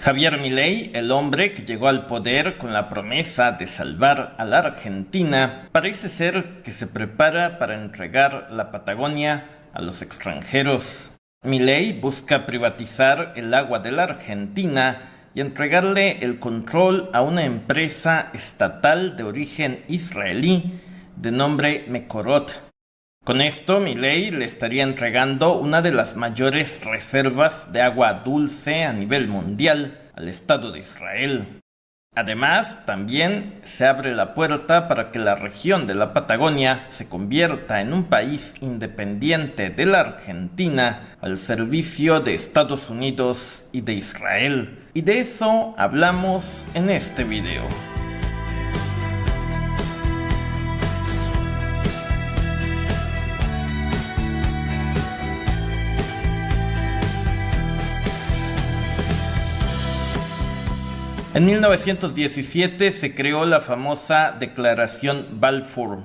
Javier Milei, el hombre que llegó al poder con la promesa de salvar a la Argentina, parece ser que se prepara para entregar la Patagonia a los extranjeros. Milei busca privatizar el agua de la Argentina y entregarle el control a una empresa estatal de origen israelí de nombre Mekorot. Con esto, Milei le estaría entregando una de las mayores reservas de agua dulce a nivel mundial al Estado de Israel. Además, también se abre la puerta para que la región de la Patagonia se convierta en un país independiente de la Argentina al servicio de Estados Unidos y de Israel. Y de eso hablamos en este video. En 1917 se creó la famosa Declaración Balfour.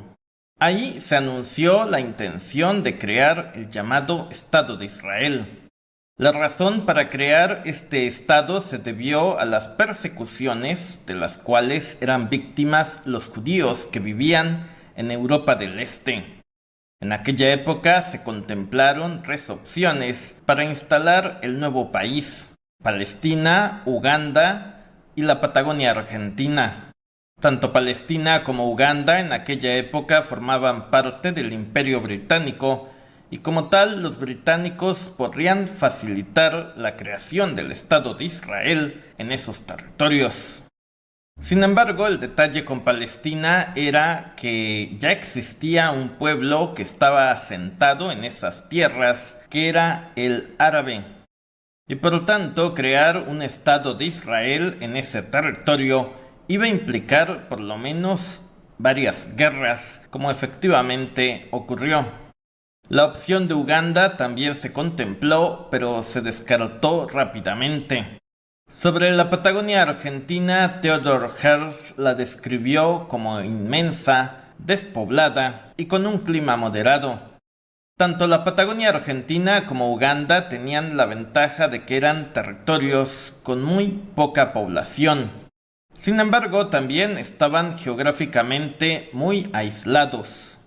Ahí se anunció la intención de crear el llamado Estado de Israel. La razón para crear este Estado se debió a las persecuciones de las cuales eran víctimas los judíos que vivían en Europa del Este. En aquella época se contemplaron tres opciones para instalar el nuevo país: Palestina, Uganda y la Patagonia Argentina. Tanto Palestina como Uganda en aquella época formaban parte del Imperio Británico y como tal los británicos podrían facilitar la creación del Estado de Israel en esos territorios. Sin embargo, el detalle con Palestina era que ya existía un pueblo que estaba asentado en esas tierras, que era el árabe. Y por lo tanto, crear un Estado de Israel en ese territorio iba a implicar por lo menos varias guerras, como efectivamente ocurrió. La opción de Uganda también se contempló, pero se descartó rápidamente. Sobre la Patagonia Argentina, Theodor Herzl la describió como inmensa, despoblada y con un clima moderado. Tanto la Patagonia Argentina como Uganda tenían la ventaja de que eran territorios con muy poca población. Sin embargo, también estaban geográficamente muy aislados.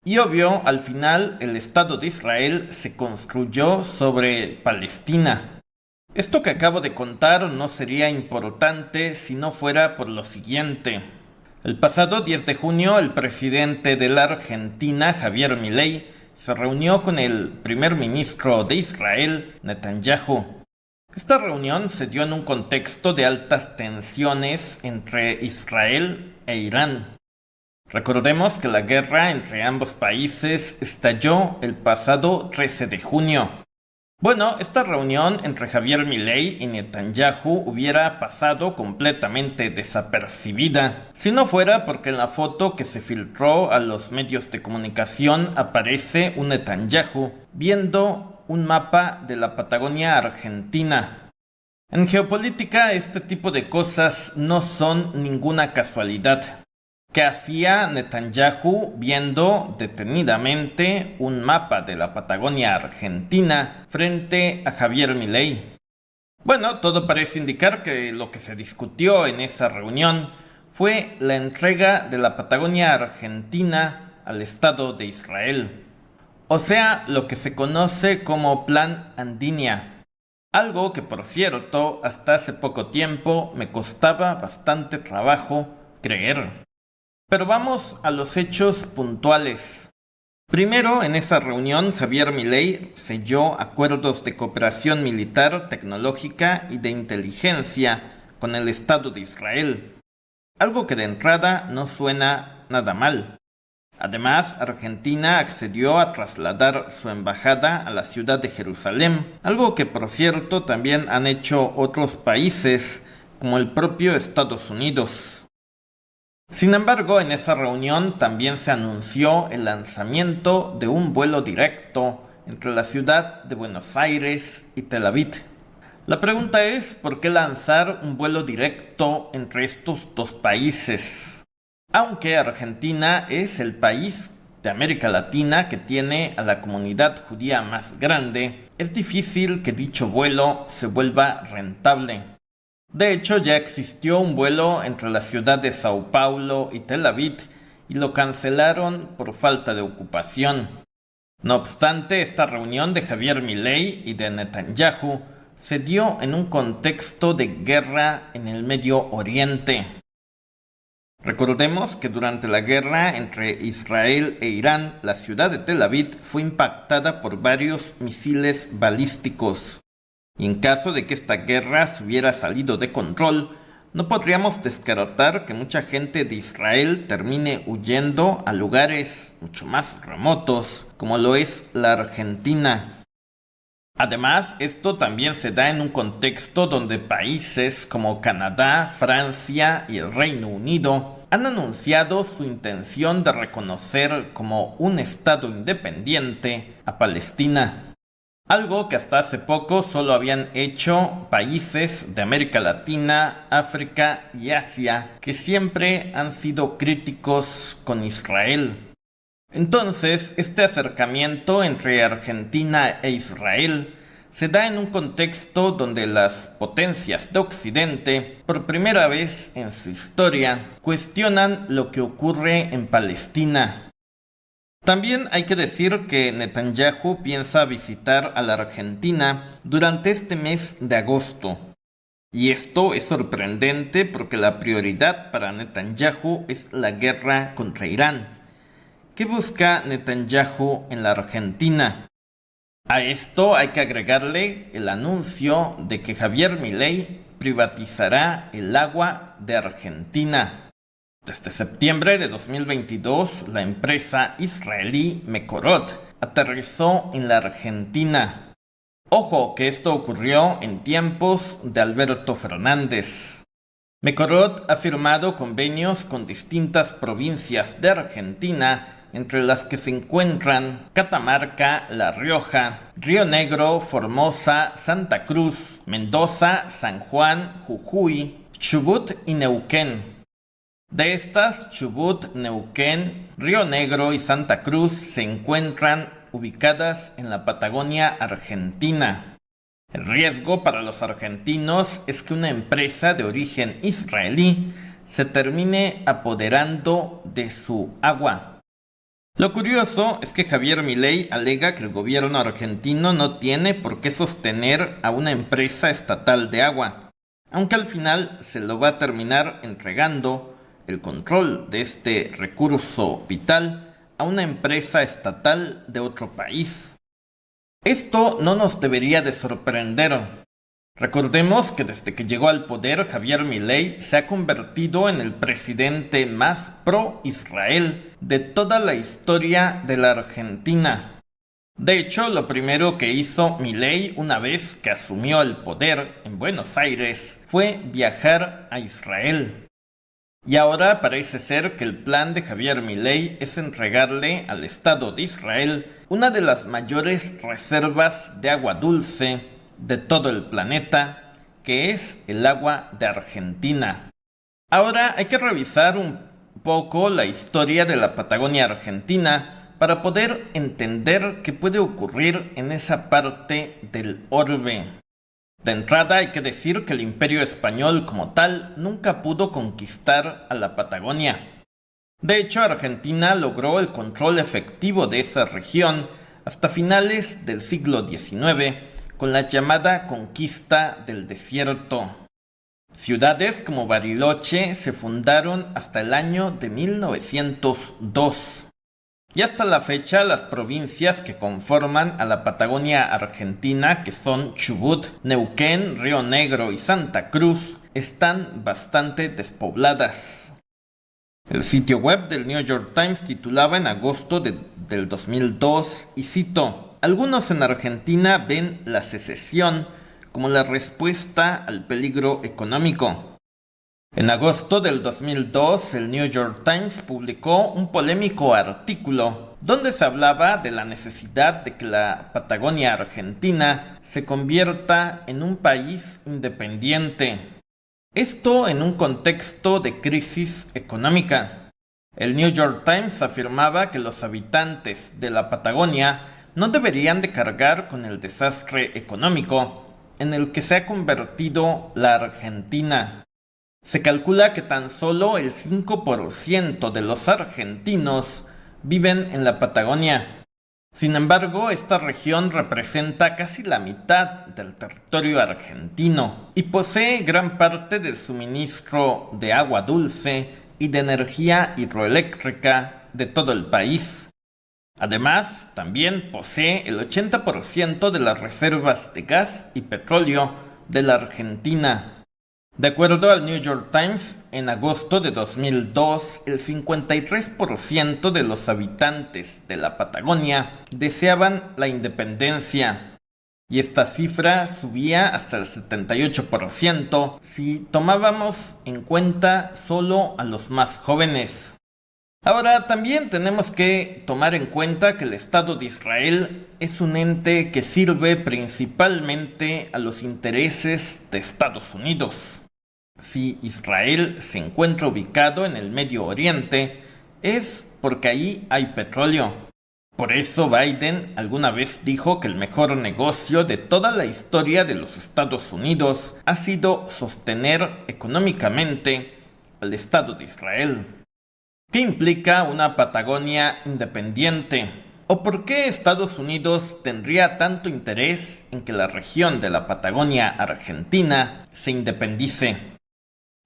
Y obvio, al final el Estado de Israel se construyó sobre Palestina. Esto que acabo de contar no sería importante si no fuera por lo siguiente. El pasado 10 de junio, el presidente de la Argentina, Javier Milei, se reunió con el primer ministro de Israel, Netanyahu. Esta reunión se dio en un contexto de altas tensiones entre Israel e Irán. Recordemos que la guerra entre ambos países estalló el pasado 13 de junio. Bueno, esta reunión entre Javier Milei y Netanyahu hubiera pasado completamente desapercibida, si no fuera porque en la foto que se filtró a los medios de comunicación aparece un Netanyahu viendo un mapa de la Patagonia Argentina. En geopolítica, este tipo de cosas no son ninguna casualidad. ¿Qué hacía Netanyahu viendo detenidamente un mapa de la Patagonia Argentina frente a Javier Milei? Bueno, todo parece indicar que lo que se discutió en esa reunión fue la entrega de la Patagonia Argentina al Estado de Israel. O sea, lo que se conoce como Plan Andinia. Algo que, por cierto, hasta hace poco tiempo me costaba bastante trabajo creer. Pero vamos a los hechos puntuales. Primero, en esa reunión, Javier Milei selló acuerdos de cooperación militar, tecnológica y de inteligencia con el Estado de Israel. Algo que de entrada no suena nada mal. Además, Argentina accedió a trasladar su embajada a la ciudad de Jerusalén, algo que por cierto también han hecho otros países, como el propio Estados Unidos. Sin embargo, en esa reunión también se anunció el lanzamiento de un vuelo directo entre la ciudad de Buenos Aires y Tel Aviv. La pregunta es, ¿por qué lanzar un vuelo directo entre estos dos países? Aunque Argentina es el país de América Latina que tiene a la comunidad judía más grande, es difícil que dicho vuelo se vuelva rentable. De hecho, ya existió un vuelo entre la ciudad de Sao Paulo y Tel Aviv y lo cancelaron por falta de ocupación. No obstante, esta reunión de Javier Milei y de Netanyahu se dio en un contexto de guerra en el Medio Oriente. Recordemos que durante la guerra entre Israel e Irán, la ciudad de Tel Aviv fue impactada por varios misiles balísticos. Y en caso de que esta guerra se hubiera salido de control, no podríamos descartar que mucha gente de Israel termine huyendo a lugares mucho más remotos, como lo es la Argentina. Además, esto también se da en un contexto donde países como Canadá, Francia y el Reino Unido han anunciado su intención de reconocer como un estado independiente a Palestina. Algo que hasta hace poco solo habían hecho países de América Latina, África y Asia, que siempre han sido críticos con Israel. Entonces, este acercamiento entre Argentina e Israel se da en un contexto donde las potencias de Occidente, por primera vez en su historia, cuestionan lo que ocurre en Palestina. También hay que decir que Netanyahu piensa visitar a la Argentina durante este mes de agosto. Y esto es sorprendente porque la prioridad para Netanyahu es la guerra contra Irán. ¿Qué busca Netanyahu en la Argentina? A esto hay que agregarle el anuncio de que Javier Milei privatizará el agua de Argentina. Desde septiembre de 2022, la empresa israelí Mekorot aterrizó en la Argentina. Ojo que esto ocurrió en tiempos de Alberto Fernández. Mekorot ha firmado convenios con distintas provincias de Argentina, entre las que se encuentran Catamarca, La Rioja, Río Negro, Formosa, Santa Cruz, Mendoza, San Juan, Jujuy, Chubut y Neuquén. De estas, Chubut, Neuquén, Río Negro y Santa Cruz se encuentran ubicadas en la Patagonia Argentina. El riesgo para los argentinos es que una empresa de origen israelí se termine apoderando de su agua. Lo curioso es que Javier Milei alega que el gobierno argentino no tiene por qué sostener a una empresa estatal de agua, aunque al final se lo va a terminar entregando el control de este recurso vital a una empresa estatal de otro país. Esto no nos debería de sorprender. Recordemos que desde que llegó al poder, Javier Milei se ha convertido en el presidente más pro-Israel de toda la historia de la Argentina. De hecho, lo primero que hizo Milei una vez que asumió el poder en Buenos Aires fue viajar a Israel. Y ahora parece ser que el plan de Javier Milei es entregarle al Estado de Israel una de las mayores reservas de agua dulce de todo el planeta, que es el agua de Argentina. Ahora hay que revisar un poco la historia de la Patagonia Argentina para poder entender qué puede ocurrir en esa parte del orbe. De entrada hay que decir que el Imperio Español como tal nunca pudo conquistar a la Patagonia. De hecho, Argentina logró el control efectivo de esa región hasta finales del siglo XIX, con la llamada conquista del desierto. Ciudades como Bariloche se fundaron hasta el año de 1902. Y hasta la fecha las provincias que conforman a la Patagonia Argentina, que son Chubut, Neuquén, Río Negro y Santa Cruz, están bastante despobladas. El sitio web del New York Times titulaba en agosto del 2002, y cito: algunos en Argentina ven la secesión como la respuesta al peligro económico. En agosto del 2002, el New York Times publicó un polémico artículo donde se hablaba de la necesidad de que la Patagonia Argentina se convierta en un país independiente. Esto en un contexto de crisis económica. El New York Times afirmaba que los habitantes de la Patagonia no deberían de cargar con el desastre económico en el que se ha convertido la Argentina. Se calcula que tan solo el 5% de los argentinos viven en la Patagonia. Sin embargo, esta región representa casi la mitad del territorio argentino y posee gran parte del suministro de agua dulce y de energía hidroeléctrica de todo el país. Además, también posee el 80% de las reservas de gas y petróleo de la Argentina. De acuerdo al New York Times, en agosto de 2002, el 53% de los habitantes de la Patagonia deseaban la independencia, y esta cifra subía hasta el 78% si tomábamos en cuenta solo a los más jóvenes. Ahora, también tenemos que tomar en cuenta que el Estado de Israel es un ente que sirve principalmente a los intereses de Estados Unidos. Si Israel se encuentra ubicado en el Medio Oriente, es porque ahí hay petróleo. Por eso Biden alguna vez dijo que el mejor negocio de toda la historia de los Estados Unidos ha sido sostener económicamente al Estado de Israel. ¿Qué implica una Patagonia independiente? ¿O por qué Estados Unidos tendría tanto interés en que la región de la Patagonia Argentina se independice?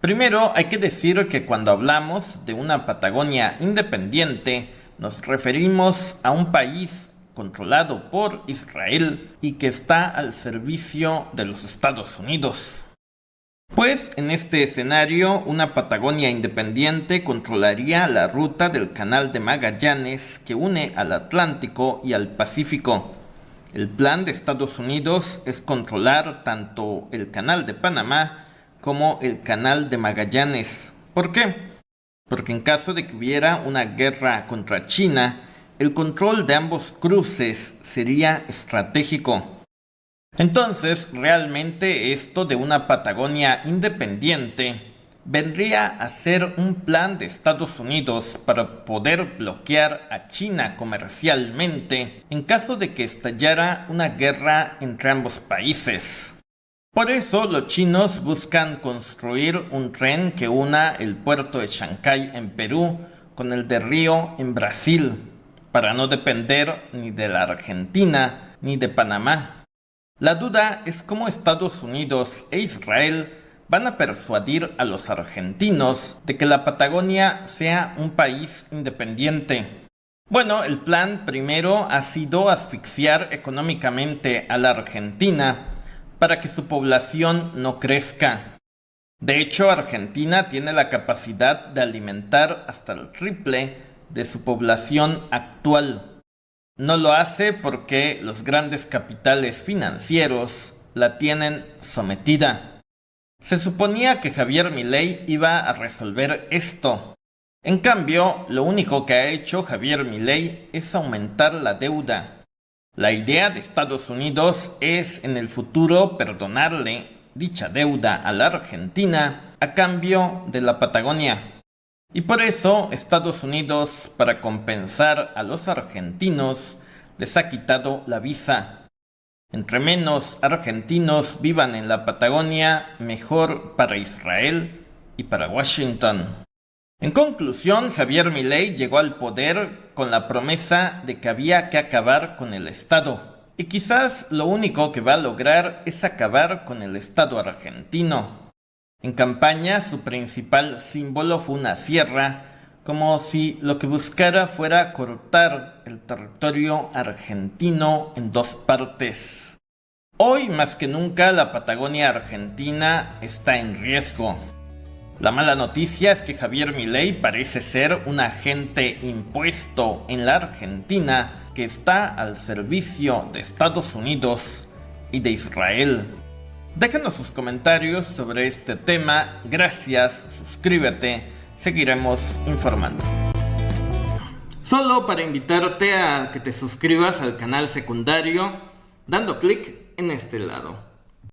Primero, hay que decir que cuando hablamos de una Patagonia independiente, nos referimos a un país controlado por Israel y que está al servicio de los Estados Unidos. Pues en este escenario, una Patagonia independiente controlaría la ruta del Canal de Magallanes que une al Atlántico y al Pacífico. El plan de Estados Unidos es controlar tanto el Canal de Panamá como el Canal de Magallanes. ¿Por qué? Porque en caso de que hubiera una guerra contra China, el control de ambos cruces sería estratégico. Entonces, realmente esto de una Patagonia independiente vendría a ser un plan de Estados Unidos para poder bloquear a China comercialmente en caso de que estallara una guerra entre ambos países. Por eso los chinos buscan construir un tren que una el puerto de Chancay en Perú con el de Río en Brasil, para no depender ni de la Argentina ni de Panamá. La duda es cómo Estados Unidos e Israel van a persuadir a los argentinos de que la Patagonia sea un país independiente. Bueno, el plan primero ha sido asfixiar económicamente a la Argentina para que su población no crezca. De hecho, Argentina tiene la capacidad de alimentar hasta el triple de su población actual. No lo hace porque los grandes capitales financieros la tienen sometida. Se suponía que Javier Milei iba a resolver esto. En cambio, lo único que ha hecho Javier Milei es aumentar la deuda. La idea de Estados Unidos es en el futuro perdonarle dicha deuda a la Argentina a cambio de la Patagonia. Y por eso Estados Unidos, para compensar a los argentinos, les ha quitado la visa. Entre menos argentinos vivan en la Patagonia, mejor para Israel y para Washington. En conclusión, Javier Milei llegó al poder con la promesa de que había que acabar con el Estado. Y quizás lo único que va a lograr es acabar con el Estado argentino. En campaña, su principal símbolo fue una sierra, como si lo que buscara fuera cortar el territorio argentino en dos partes. Hoy, más que nunca, la Patagonia argentina está en riesgo. La mala noticia es que Javier Milei parece ser un agente impuesto en la Argentina que está al servicio de Estados Unidos y de Israel. Déjanos sus comentarios sobre este tema. Gracias, suscríbete, seguiremos informando. Solo para invitarte a que te suscribas al canal secundario dando clic en este lado.